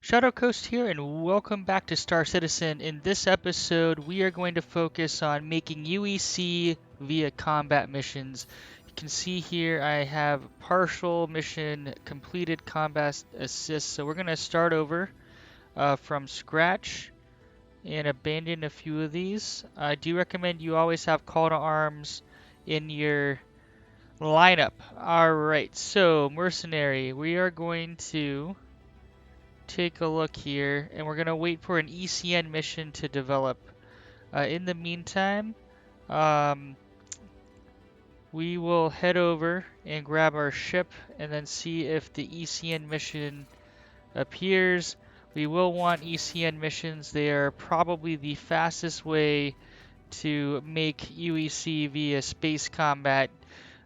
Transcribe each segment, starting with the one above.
Shadowcoast here, and welcome back to Star Citizen. In this episode, we are going to focus on making UEC via combat missions. You can see here I have partial mission completed combat assist, so we're going to start over from scratch and abandon a few of these. I do recommend you always have call to arms in your lineup. Alright, so Mercenary, we are going to take a look here, and we're going to wait for an ECN mission to develop. In the meantime, um, we will head over and grab our ship and then see if the ECN mission appears. We will want ECN missions. They are probably the fastest way to make UEC via space combat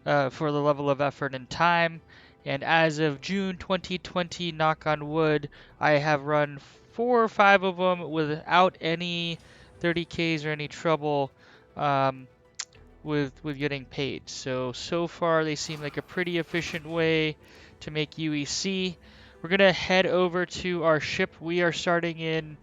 for the level of effort and time. And as of June 2020, knock on wood, I have run 4 or 5 of them without any 30Ks or any trouble with getting paid. So far they seem like a pretty efficient way to make UEC. We're gonna head over to our ship. We are starting in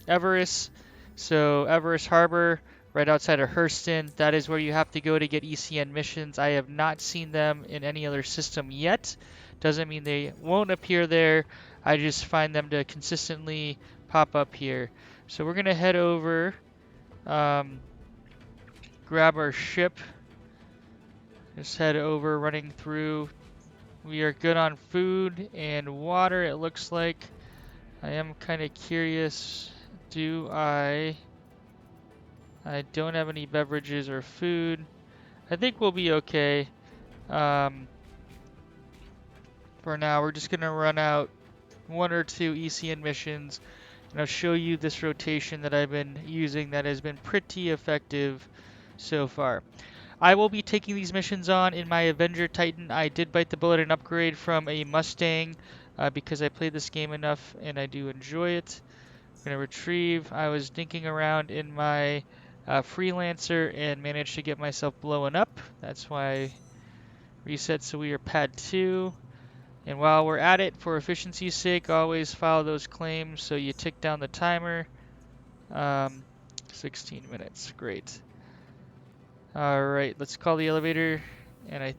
Everest. So Everest Harbor, right outside of Hurston. That is where you have to go to get ECN missions. I have not seen them in any other system yet. Doesn't mean they won't appear there. I just find them to consistently pop up here. So we're gonna head over, grab our ship. Just head over, running through. We are good on food and water, it looks like. I am kind of curious. I don't have any beverages or food. I think we'll be okay. For now, we're just going to run out 1 or 2 ECN missions, and I'll show you this rotation that I've been using that has been pretty effective so far. I will be taking these missions on in my Avenger Titan. I did bite the bullet and upgrade from a Mustang because I played this game enough and I do enjoy it. I'm going to retrieve. I was dinking around in my Freelancer and managed to get myself blowing up. That's why I reset, so we are pad 2. And while we're at it, for efficiency's sake, always file those claims so you tick down the timer. 16 minutes, great. Alright, let's call the elevator, and I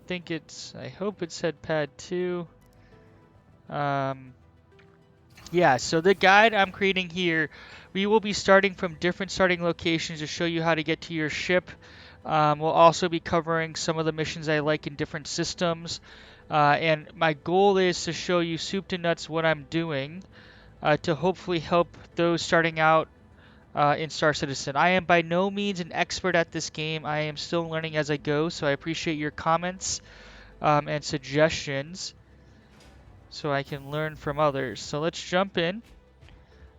hope it said pad 2. Yeah, so the guide I'm creating here, we will be starting from different starting locations to show you how to get to your ship. We'll also be covering some of the missions I like in different systems. And my goal is to show you soup to nuts what I'm doing to hopefully help those starting out in Star Citizen. I am by no means an expert at this game. I am still learning as I go, so I appreciate your comments and suggestions so I can learn from others. So let's jump in.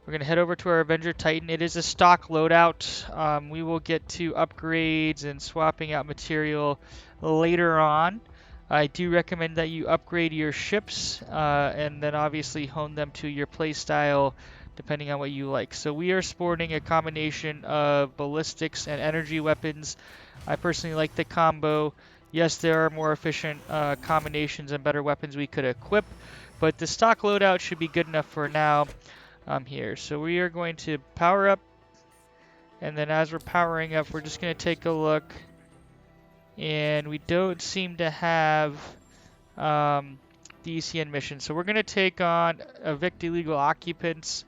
We're going to head over to our Avenger Titan. It is a stock loadout. We will get to upgrades and swapping out material later on. I do recommend that you upgrade your ships and then obviously hone them to your playstyle depending on what you like. So we are sporting a combination of ballistics and energy weapons. I personally like the combo. Yes, there are more efficient combinations and better weapons we could equip, but the stock loadout should be good enough for now here. So we are going to power up, and then as we're powering up, we're just going to take a look, and we don't seem to have the ECN mission. So we're going to take on evict illegal occupants,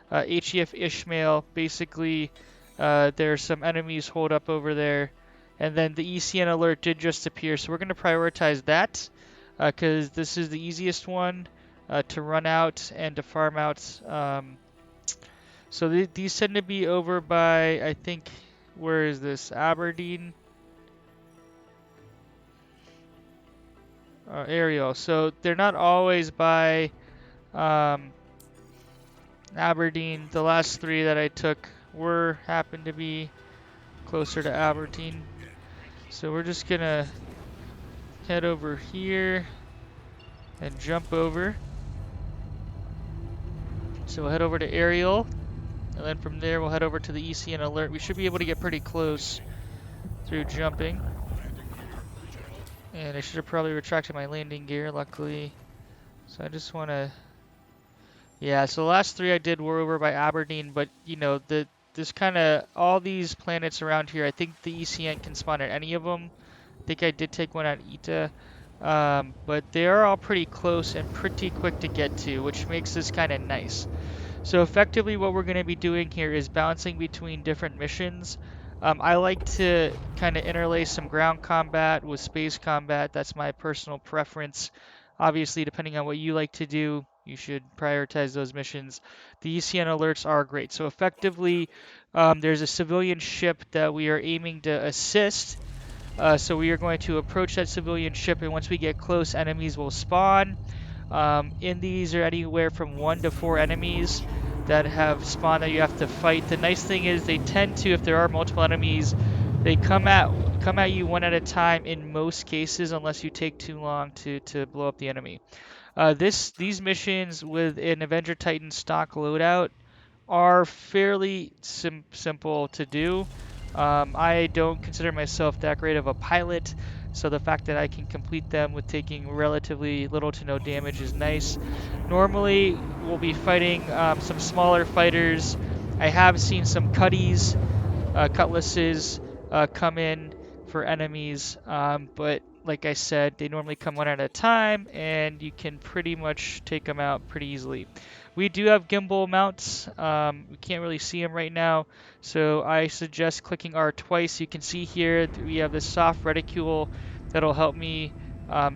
HEF Ishmael. Basically, there's some enemies holed up over there. And then the ECN alert did just appear, so we're going to prioritize that because this is the easiest one to run out and to farm out. So these tend to be over by, I think, where is this? Aberdeen? Ariel. So they're not always by Aberdeen. The last 3 that I took happened to be closer to Aberdeen. So we're just gonna head over here and jump over. So we'll head over to Ariel, and then from there we'll head over to the ECN alert. We should be able to get pretty close through jumping. And I should have probably retracted my landing gear, luckily. So I just want to Yeah, so the last three I did were over by Aberdeen, but you know, this kind of all these planets around here, I think the ECN can spawn at any of them. I think I did take one at Ita, but they are all pretty close and pretty quick to get to, which makes this kind of nice. So effectively what we're going to be doing here is balancing between different missions. I like to kind of interlace some ground combat with space combat. That's my personal preference. Obviously, depending on what you like to do, you should prioritize those missions. The ECN alerts are great. So effectively, there's a civilian ship that we are aiming to assist. So we are going to approach that civilian ship, and once we get close, enemies will spawn. In these are anywhere from 1 to 4 enemies that have spawned that you have to fight. The nice thing is they tend to, if there are multiple enemies, they come at you one at a time in most cases, unless you take too long to blow up the enemy. These missions with an Avenger Titan stock loadout are fairly simple to do. I don't consider myself that great of a pilot, so the fact that I can complete them with taking relatively little to no damage is nice. Normally, we'll be fighting some smaller fighters. I have seen some cutlasses come in for enemies, but like I said, they normally come one at a time, and you can pretty much take them out pretty easily. We do have gimbal mounts. We can't really see them right now, so I suggest clicking R twice. You can see here we have this soft reticule that'll help me.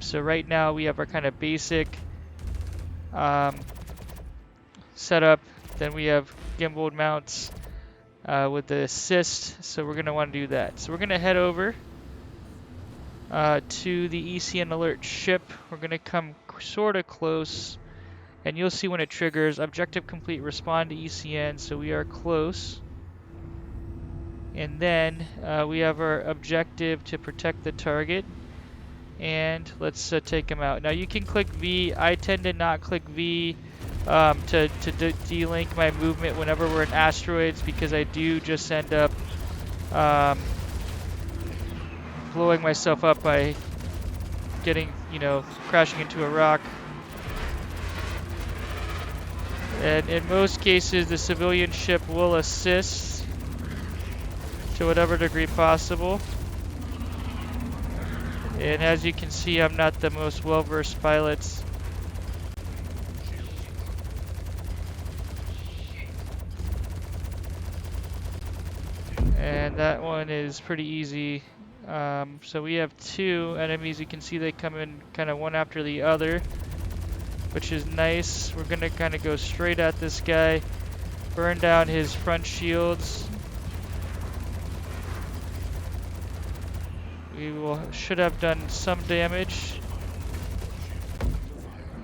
So right now we have our kind of basic um, setup. Then we have gimbal mounts with the assist, so we're going to want to do that. So we're going to head over to the ECN alert ship. We're going to come sort of close, and you'll see when it triggers, objective complete, respond to ECN, so we are close. And then we have our objective to protect the target, and let's take him out. Now you can click V. I tend to not click V to delink my movement whenever we're in asteroids, because I do just end up um, blowing myself up by getting, crashing into a rock. And in most cases, the civilian ship will assist to whatever degree possible. And as you can see, I'm not the most well-versed pilot. And that one is pretty easy. So we have 2 enemies. You can see they come in kind of one after the other, which is nice. We're going to kind of go straight at this guy, burn down his front shields. Should have done some damage,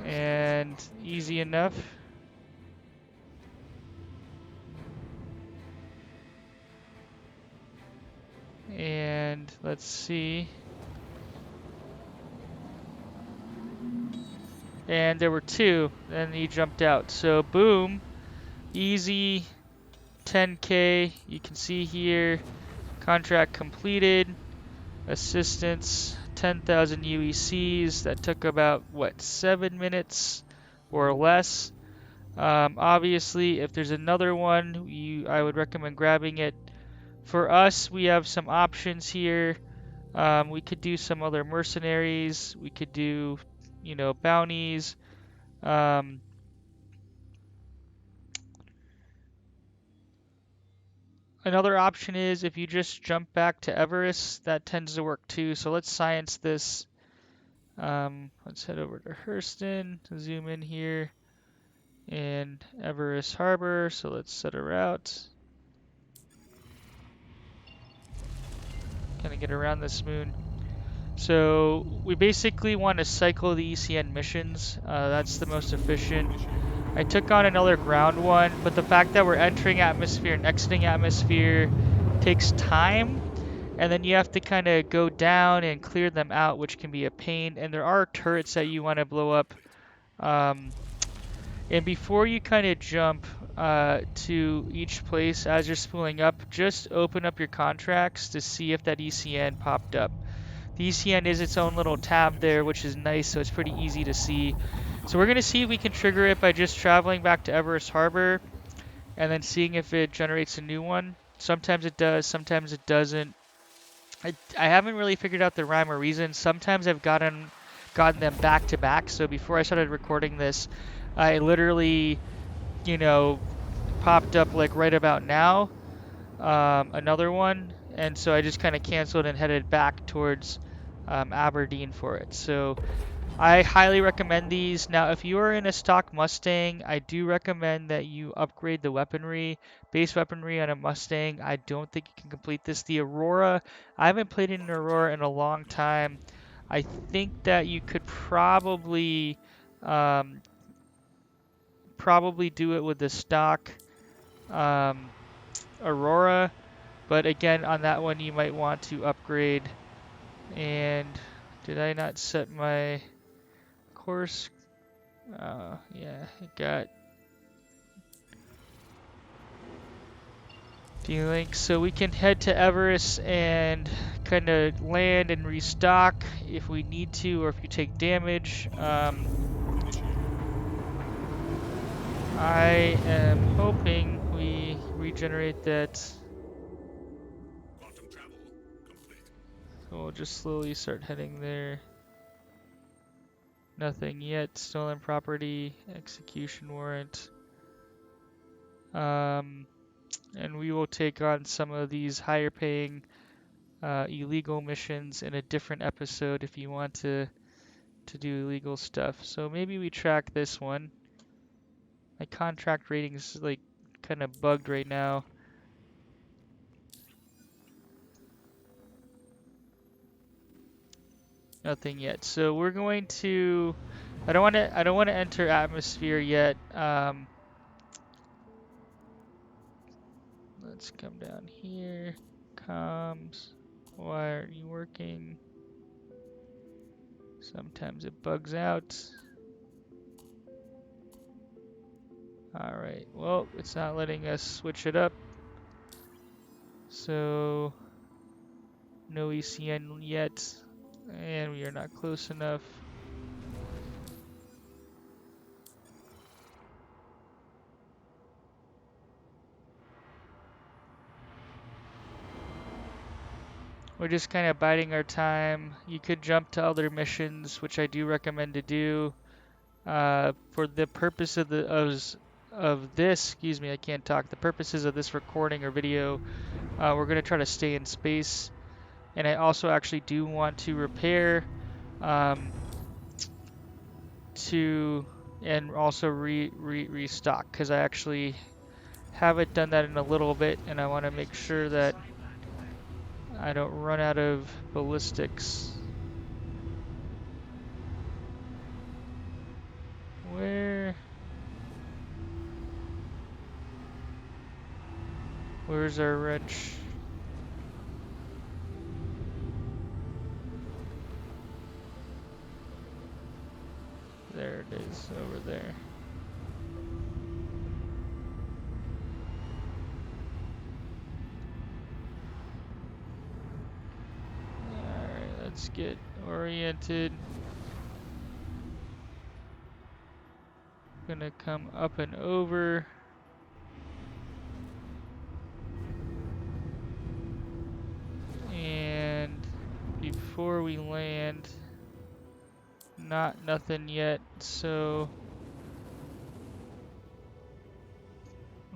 and easy enough. And let's see. And there were 2, and he jumped out. So boom, easy 10K. You can see here, contract completed. Assistance 10,000 UECs. That took about, 7 minutes or less. Obviously, if there's another one, I would recommend grabbing it. For us, we have some options here. We could do some other mercenaries. We could do, bounties. Another option is if you just jump back to Everest, that tends to work too. So let's science this. Let's head over to Hurston, zoom in here, and Everest Harbor. So let's set a route. Kind of get around this moon. So we basically want to cycle the ECN missions. That's the most efficient. I took on another ground one, but the fact that we're entering atmosphere and exiting atmosphere takes time, and then you have to kind of go down and clear them out, which can be a pain. And there are turrets that you want to blow up. And before you kind of jump to each place as you're spooling up, just open up your contracts to see if that ECN popped up. The ECN is its own little tab there, which is nice, so it's pretty easy to see. So we're going to see if we can trigger it by just traveling back to Everest Harbor and then seeing if it generates a new one. Sometimes it does, sometimes it doesn't. I haven't really figured out the rhyme or reason. Sometimes I've gotten them back to back. So before I started recording this, I literally, you know, popped up like right about now, another one, and so I just kind of canceled and headed back towards Aberdeen for it. So I highly recommend these. Now, if you are in a stock Mustang, I do recommend that you upgrade the weaponry. Base weaponry on a Mustang, I don't think you can complete this. The Aurora, I haven't played in an Aurora in a long time. I think that you could um, probably do it with the stock um, Aurora, but again, on that one, you might want to upgrade. And did I not set my course? Yeah, it got D-Link. So we can head to Everest and kind of land and restock if we need to, or if you take damage. I am hoping we regenerate that. So we'll just slowly start heading there. Nothing yet. Stolen property, execution warrant. And we will take on some of these higher paying illegal missions in a different episode if you want to do illegal stuff. So maybe we track this one. My contract rating is like kind of bugged right now. Nothing yet. So we're going to. I don't want to enter atmosphere yet. Let's come down here. Comms. Why aren't you working? Sometimes it bugs out. Alright, well, it's not letting us switch it up. So, no ECN yet. And we are not close enough. We're just kind of biding our time. You could jump to other missions, which I do recommend to do. For the purpose of this, excuse me, I can't talk. The purposes of this recording or video, we're going to try to stay in space. And I also actually do want to repair and also restock, because I actually haven't done that in a little bit, and I want to make sure that I don't run out of ballistics. Where's our wrench? There it is, over there. Alright, let's get oriented. Gonna come up and over. And before we land, nothing yet, so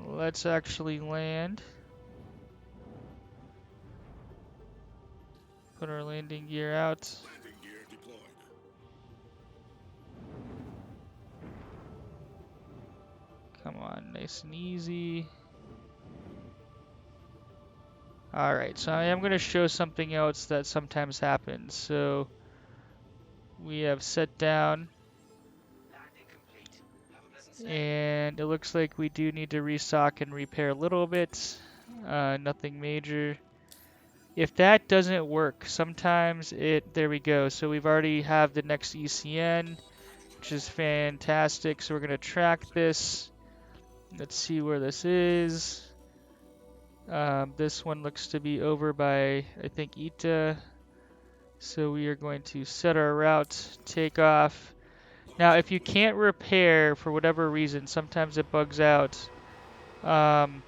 let's actually land. Put our landing gear out. Landing gear deployed. Come on, nice and easy. Alright, so I am going to show something else that sometimes happens. So we have set down, and it looks like we do need to restock and repair a little bit. Nothing major. If that doesn't work, sometimes there we go. So we've already have the next ECN, which is fantastic. So we're going to track this. Let's see where this is. This one looks to be over by, I think, Ita. So we are going to set our route, take off, Now, if you can't repair for whatever reason, sometimes it bugs out, um,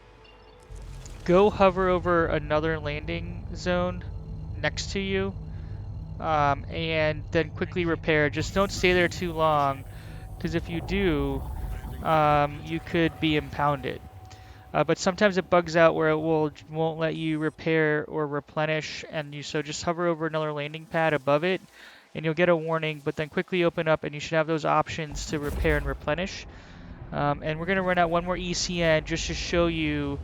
go hover over another landing zone next to you, and then quickly repair. Just don't stay there too long, because if you do, you could be impounded. But sometimes it bugs out where it won't let you repair or replenish, and so just hover over another landing pad above it, and you'll get a warning. But then quickly open up, and you should have those options to repair and replenish. And we're gonna run out one more ECN just to show you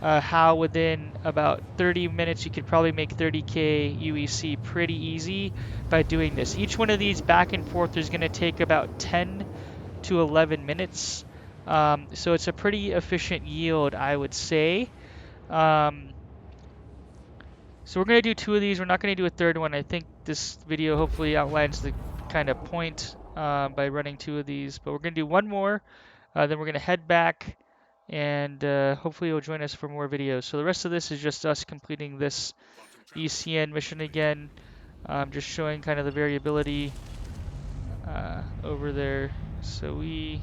how within about 30 minutes you could probably make 30k UEC pretty easy by doing this. Each one of these back and forth is going to take about 10 to 11 minutes. So it's a pretty efficient yield, I would say. Um, so we're going to do 2 of these. We're not going to do a third one. I think this video hopefully outlines the kind of point by running 2 of these. But we're going to do one more. Then we're going to head back, and hopefully you'll join us for more videos. So the rest of this is just us completing this ECN mission again, just showing kind of the variability over there. So we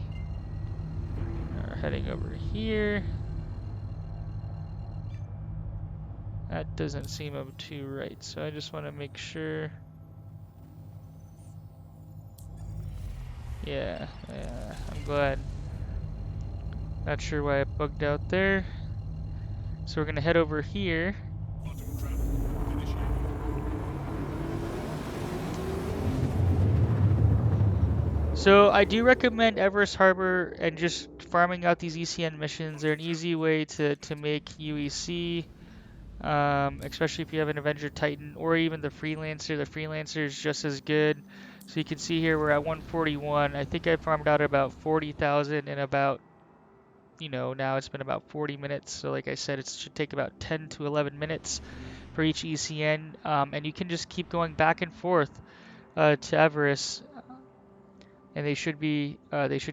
are heading over here. That doesn't seem up too right, so I just want to make sure. Yeah, I'm glad. Not sure why it bugged out there. So we're going to head over here. So I do recommend Everest Harbor and just farming out these ECN missions. They're an easy way to make UEC, especially if you have an Avenger Titan or even the Freelancer. The Freelancer is just as good. So you can see here we're at 141. I think I farmed out about 40,000 in about, now it's been about 40 minutes. So like I said, it should take about 10 to 11 minutes for each ECN. And you can just keep going back and forth to Everest, and they should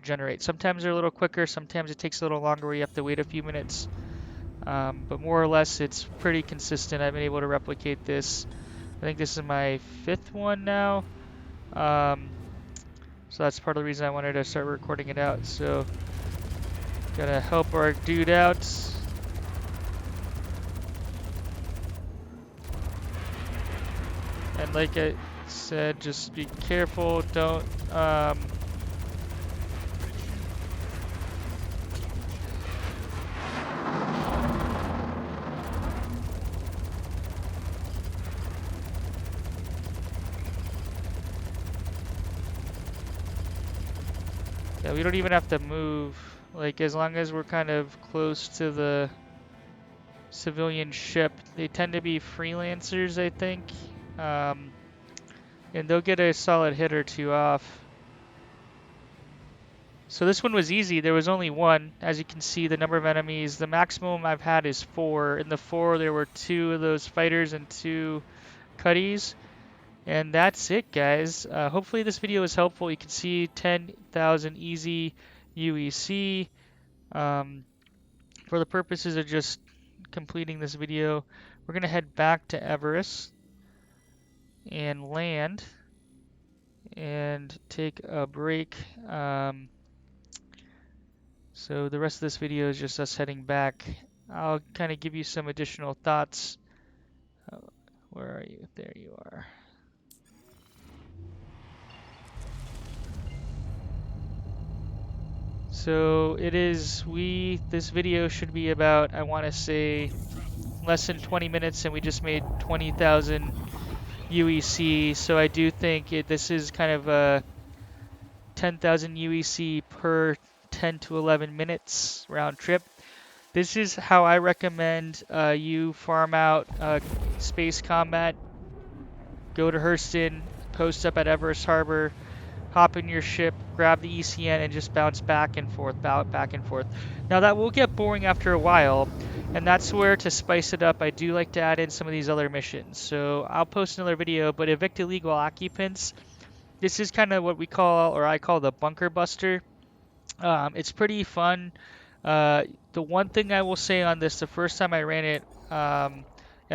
generate. Sometimes they're a little quicker, sometimes it takes a little longer where you have to wait a few minutes. But more or less, it's pretty consistent. I've been able to replicate this. I think this is my 5th one now. So that's part of the reason I wanted to start recording it out. So, gotta help our dude out. And like I said, just be careful. Don't, yeah, we don't even have to move. Like, as long as we're kind of close to the civilian ship. They tend to be freelancers, I think. And they'll get a solid hit or 2 off. So this one was easy. There was only 1. As you can see, the number of enemies, the maximum I've had is 4. In the 4, there were 2 of those fighters and 2 cutties. And that's it, guys. Hopefully this video was helpful. You can see 10,000 easy UEC. For the purposes of just completing this video, we're going to head back to Everest and land and take a break. So the rest of this video is just us heading back. I'll kind of give you some additional thoughts. Where are you? There you are. So it is, this video should be about, I want to say, less than 20 minutes, and we just made 20,000 UEC. So I do think this is kind of a 10,000 UEC per 10 to 11 minutes round trip. This is how I recommend you farm out space combat. Go to Hurston, post up at Everest Harbor, hop in your ship, grab the ECN, and just bounce back and forth, back and forth. Now that will get boring after a while, and that's where, to spice it up, I do like to add in some of these other missions. So I'll post another video, but evict illegal occupants. This is kind of what we call, or I call, the bunker buster. It's pretty fun. The one thing I will say on this, the first time I ran it,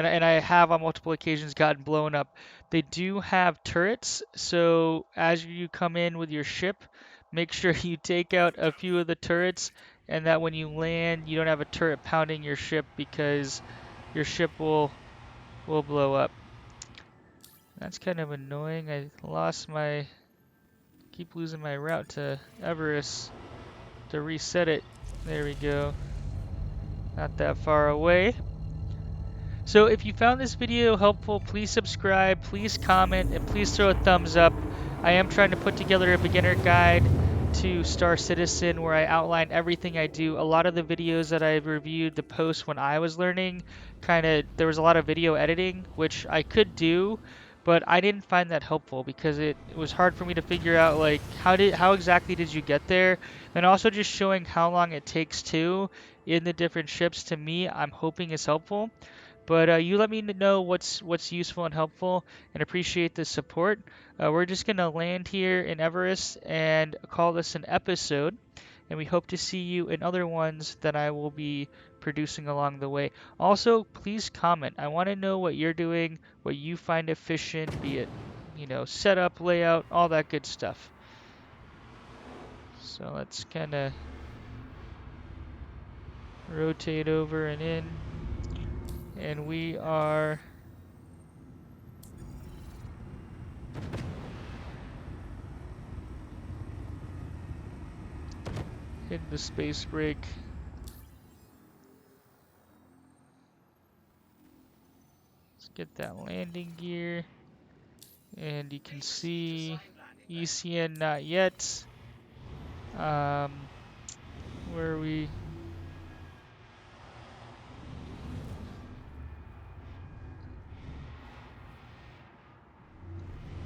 and I have on multiple occasions gotten blown up. They do have turrets, so as you come in with your ship, make sure you take out a few of the turrets, and that when you land, you don't have a turret pounding your ship because your ship will blow up. That's kind of annoying. I lost my keep losing my route to Everest to reset it. There we go. Not that far away. So if you found this video helpful, please subscribe, please comment, and please throw a thumbs up. I am trying to put together a beginner guide to Star Citizen where I outline everything I do. A lot of the videos that I've reviewed, the posts when I was learning, there was a lot of video editing, which I could do, but I didn't find that helpful because it was hard for me to figure out like how exactly did you get there, and also just showing how long it takes to in the different ships to me, I'm hoping is helpful. But you let me know what's useful and helpful, and appreciate the support. We're just gonna land here in Everest and call this an episode, and we hope to see you in other ones that I will be producing along the way. Also, please comment. I want to know what you're doing, what you find efficient, be it setup, layout, all that good stuff. So let's kind of rotate over and in, and we are hitting the space brake. Let's get that landing gear. And you can see ECN not yet. Where are we?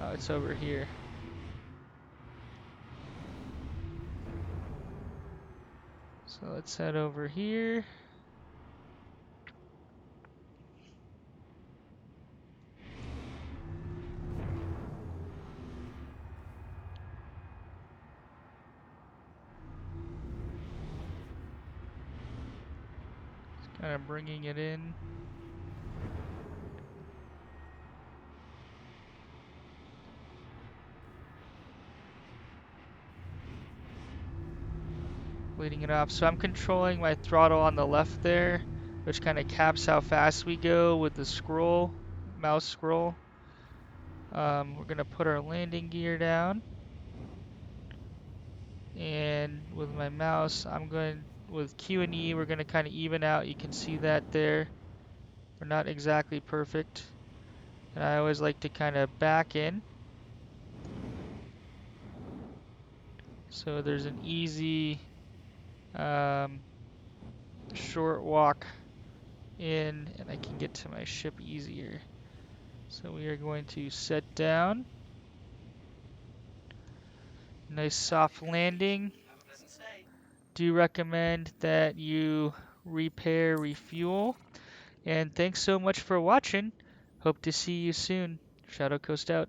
Oh, it's over here. So let's head over here. Kind of bringing it in. Leading it off. So I'm controlling my throttle on the left there, which kind of caps how fast we go with the scroll, mouse scroll. We're going to put our landing gear down. And with my mouse, with Q and E, we're going to kind of even out. You can see that there. We're not exactly perfect. And I always like to kind of back in. So there's an easy short walk in, and I can get to my ship easier. So we are going to set down. Nice soft landing. Do recommend that you repair, refuel. And thanks so much for watching. Hope to see you soon. Shadowcoast out.